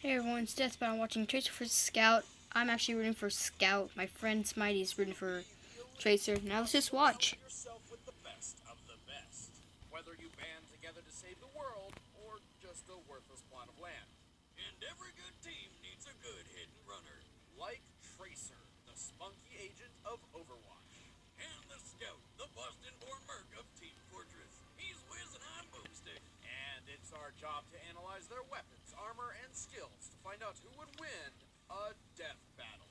Hey everyone, it's Deathbound. I'm watching Tracer for Scout. I'm actually rooting for Scout. My friend Smitey's rooting for Tracer. Now let's just watch. Yourself with the best of the best. Whether you band together to save the world or just a worthless plot of land. And every good team needs a good hidden runner. Like Tracer, the spunky agent of Overwatch. And the Scout, the Boston-born merc of Team Fortress. He's whizzing on boomstick. And it's our job to analyze their weapons, armor, and skills to find out who would win a death battle.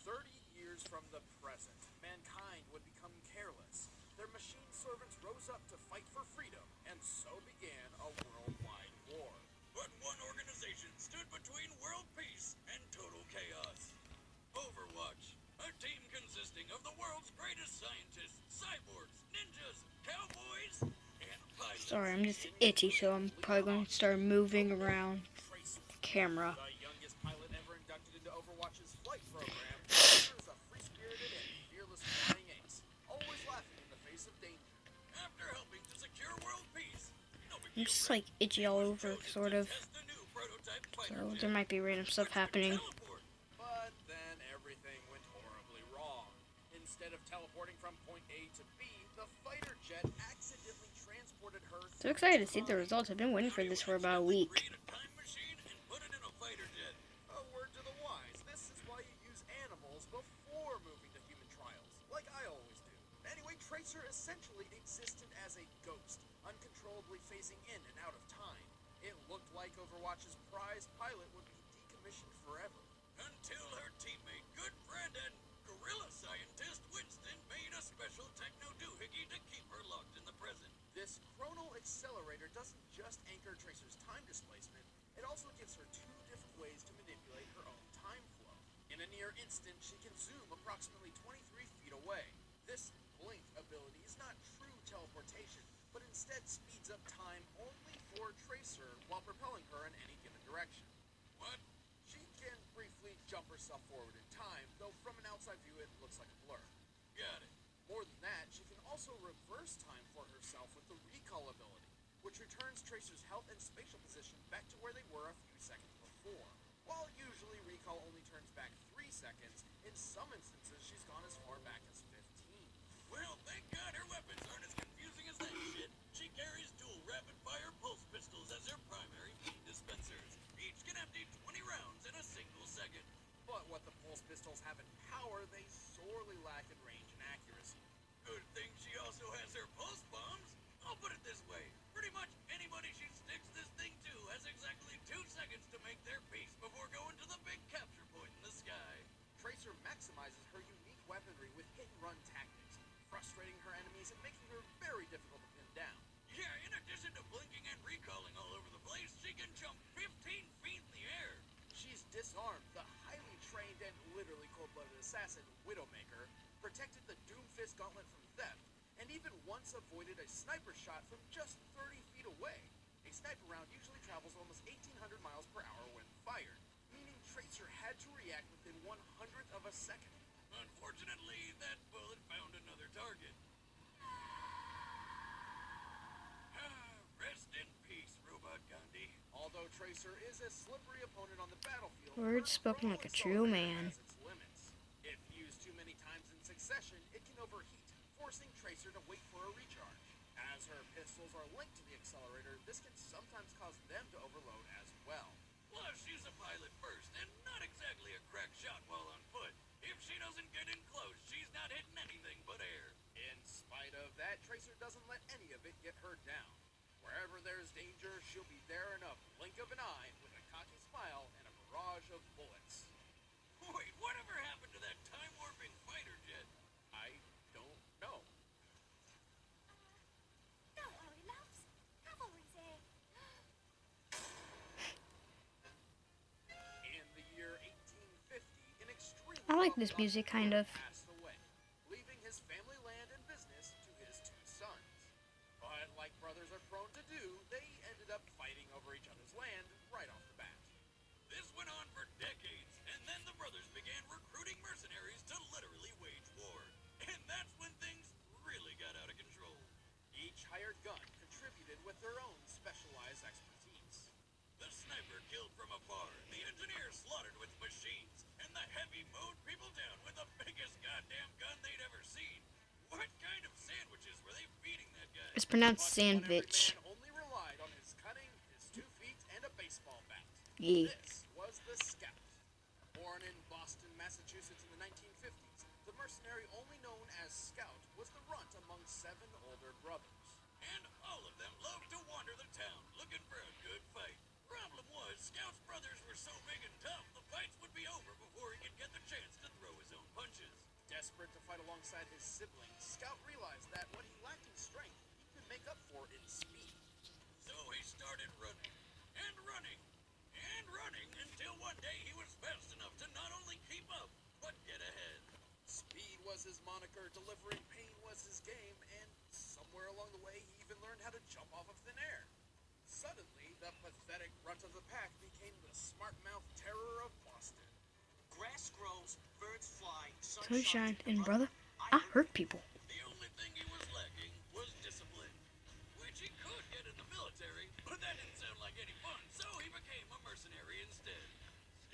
30 years from the present, mankind would become careless. Their machine servants rose up to fight for freedom, and so began a worldwide war. But one organization stood between world peace and total chaos. Overwatch, a team consisting of the world's greatest scientists, cyborgs, ninjas, cowboys, and pilots. Sorry, I'm just itchy, so I'm probably going to start moving around the camera. The youngest pilot ever inducted into Overwatch's flight program, Tracer is a free-spirited and fearless flying ace, always laughing in the face of danger. After helping to secure world peace, I'm just like itchy all over, sort of. So there might be random stuff happening. But then everything went horribly wrong. Instead of teleporting from point A to B, the fighter jet accidentally transported her. So excited to see the results. I've been waiting for this for about a week. Create a time machine and put it in a fighter jet. A word to the wise. This is why you use animals before moving to human trials, like I always do. Anyway, Tracer essentially existed as a ghost, uncontrollably phasing in and out of time. It looked like Overwatch's prize pilot would be decommissioned forever. Until her teammate, good friend, and gorilla scientist Winston made a special techno doohickey to keep her locked in the present. This chronal accelerator doesn't just anchor Tracer's time displacement, it also gives her two different ways to manipulate her own time flow. In a near instant, she can zoom approximately 23 feet away. This blink ability is not true teleportation, but instead speeds up time only for Tracer while propelling her in any given direction. What? She can briefly jump herself forward in time, though from an outside view it looks like a blur. Got it. More than that, she can also reverse time for herself with the recall ability, which returns Tracer's health and spatial position back to where they were a few seconds before. While usually recall only turns back 3 seconds, in some instances she's gone as far back as 15. Well, thank God her weapons aren't as confusing as that shit. She carries dual rapid-fire pulse pistols as her primary feed dispensers. Each can empty 20 rounds in a single second. But what the pulse pistols have in power, they sorely lack in range and accuracy. Good thing she also has her pulse bombs. I'll put it this way. Pretty much anybody she sticks this thing to has exactly 2 seconds to make their peace before going to the big capture point in the sky. Tracer maximizes her unique weaponry with hit-and-run tactics, frustrating her enemies and making her very difficult to pin down. Yeah, in addition to blinking and recalling all over the place, she can jump 15 feet in the air. She's disarmed the highly trained and literally cold-blooded assassin Widowmaker, protected the Doomfist gauntlet from theft, and even once avoided a sniper shot from just 30 feet away. A sniper round usually travels almost 1,800 miles per hour when fired, meaning Tracer had to react within 1/100th of a second. Unfortunately, that bullet found another target. Rest in peace, Robot Gandhi. Although Tracer is a slippery opponent on the battlefield, Words spoken like a true man. has its limits. If used too many times in succession, it can overheat, forcing Tracer to wait for a recharge. As her pistols are linked to the accelerator, this can sometimes cause them to overload as well. Plus, she's a pilot first, and not exactly a crack shot while on foot. If she doesn't get in close, she's not hitting anything but air. In spite of that, Tracer doesn't let any of it get her down. Wherever there's danger, she'll be there in a blink of an eye with a cocky smile and a barrage of bullets. Wait, whatever happened to that time-warping fighter jet? I don't know. Don't worry, loves. Cavalry's here. In the year 1850, an extremely I like this music, kind of. passed away, leaving his family land and business to his 2 sons. But like brothers are prone to do, they ended up fighting over each other's land right off the bat. This went on for decades, and then the brothers began recruiting mercenaries to literally wage war. And that's when things really got out of control. Each hired gun contributed with their own specialized expertise. pronounced But one every sandwich. man only relied on his cunning, his 2 feet, and a baseball bat. Yeah. This was the Scout. Born in Boston, Massachusetts in the 1950s, the mercenary only known as Scout was the runt among 7 older brothers. And all of them loved to wander the town looking for a good fight. Problem was, Scout's brothers were so big and tough, the fights would be over before he could get the chance to throw his own punches. Desperate to fight alongside his siblings, Scout realized that what he lacked in strength, he could make up for in speed. So he started running, and running, and running, until one day he was fast enough to not only keep up, but get ahead. Speed was his moniker, delivering pain was his game, and somewhere along the way he even learned how to jump off of thin air. Suddenly, the pathetic runt of the pack became the smart-mouthed terror of Boston. Grass grows, birds fly, Sunshine, and brother, I hurt people. The only thing he was lacking was discipline, which he could get in the military, but that didn't sound like any fun, so he became a mercenary instead.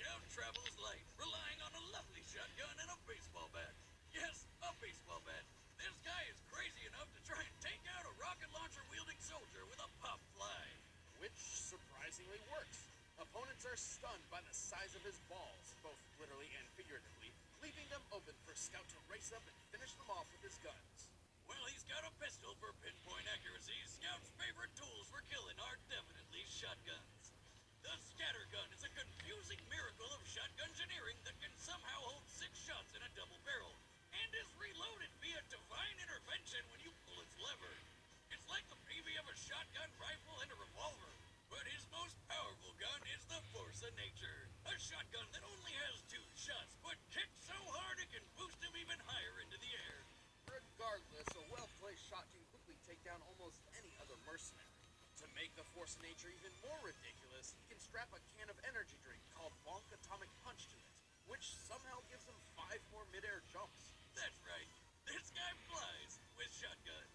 Scout travels light, relying on a lovely shotgun and a baseball bat. Yes, a baseball bat. This guy is crazy enough to try and take out a rocket launcher wielding soldier with a pop fly, which surprisingly works. Opponents are stunned by the size of his balls, both literally and figuratively, leaving them open for Scout to race up and finish them off with his guns. Well, he's got a pistol for pinpoint accuracy. Scout's favorite tools for killing are definitely shotguns. The scatter gun is a confusing miracle of shotgun engineering that can somehow hold 6 shots in a double barrel, and is reloaded via divine intervention when you pull its lever. It's like the PV of a shotgun rifle and a revolver. But his most powerful gun is the force of nature. A shotgun that only has 2 shots, but kicks so hard it can boost him even higher into the air. Regardless, a well-placed shot can quickly take down almost any other mercenary. To make the force of nature even more ridiculous, he can strap a can of energy drink called Bonk Atomic Punch to it, which somehow gives him 5 more mid-air jumps. That's right. This guy flies with shotguns.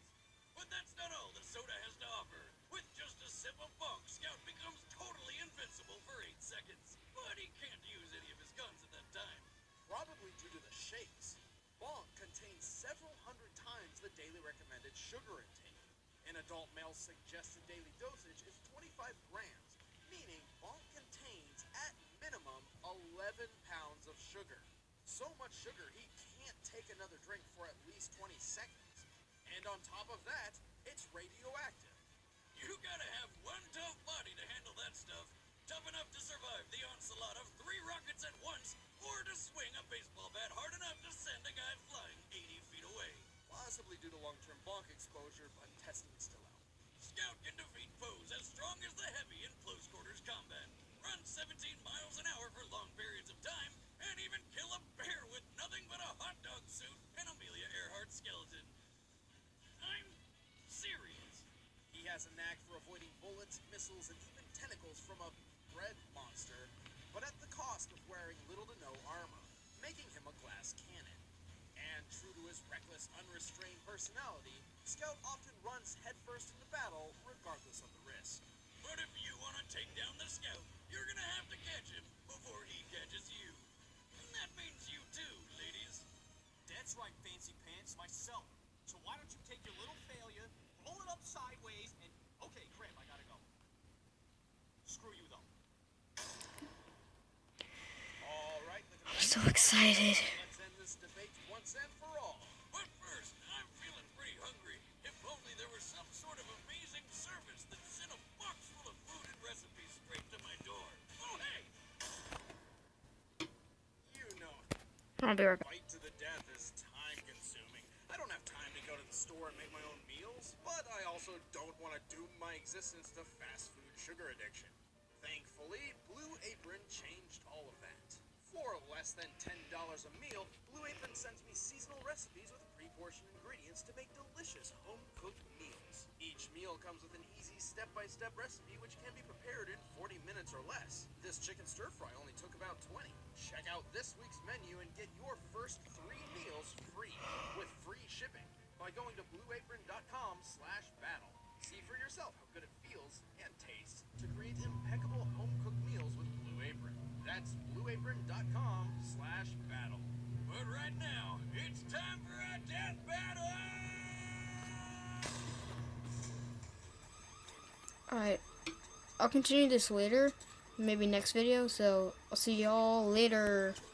But that's not all the soda has to offer. With just a sip of Bonk, Scout becomes totally invincible for 8 seconds. But he can't use any of his guns at that time. Probably due to the shakes. Bonk contains several hundred times the daily recommended sugar intake. An adult male's suggested daily dosage is 25 grams, meaning Bonk contains, at minimum, 11 pounds of sugar. So much sugar he can't take another drink for at least 20 seconds. And on top of that, it's radioactive. You gotta have one tough body to handle that stuff. Tough enough to survive the onslaught of 3 rockets at once, or to swing a baseball bat hard enough to send a guy flying 80 feet away. Possibly due to long-term bonk exposure, but testing is still out. Scout can defeat foes as strong as the heavy in close quarters combat, run 17 miles an hour for long periods of time, and even kill a bear with nothing but a hot dog suit and Amelia Earhart skeleton. I'm serious. He has a knack for avoiding bullets, missiles, and even tentacles from a bread monster, but at the cost of wearing little to no armor, making him a glass cannon. And true to his reckless, unrestrained personality, Scout often runs headfirst into battle, regardless of the risk. But if you want to take down the Scout, you're gonna have to catch him before he catches you. And that means you too, ladies. That's right, Fancy Pants, myself. So why don't you take your little failure, roll it up sideways, and... Okay, crap, I gotta go. Screw you, though. All right, I'm so excited. let's end this debate once and for all. But first, I'm feeling pretty hungry. If only there was some sort of amazing service that sent a box full of food and recipes straight to my door. Oh, hey! You know, I'll be right back. fight to the death is time-consuming. I don't have time to go to the store and make my own meals, but I also don't want to doom my existence to fast food sugar addiction. Thankfully, Blue Apron changed all of that. For less than $10 a meal, Blue Apron sends me seasonal recipes with pre-portioned ingredients to make delicious home-cooked meals. Each meal comes with an easy step-by-step recipe which can be prepared in 40 minutes or less. This chicken stir-fry only took about 20. Check out this week's menu and get your first 3 meals free with free shipping by going to blueapron.com/battle. See for yourself how good it feels and tastes to create impeccable home-cooked meals with Blue Apron. That's blueapron.com/battle. But right now, it's time for a death battle! Alright, I'll continue this later, maybe next video, so I'll see y'all later.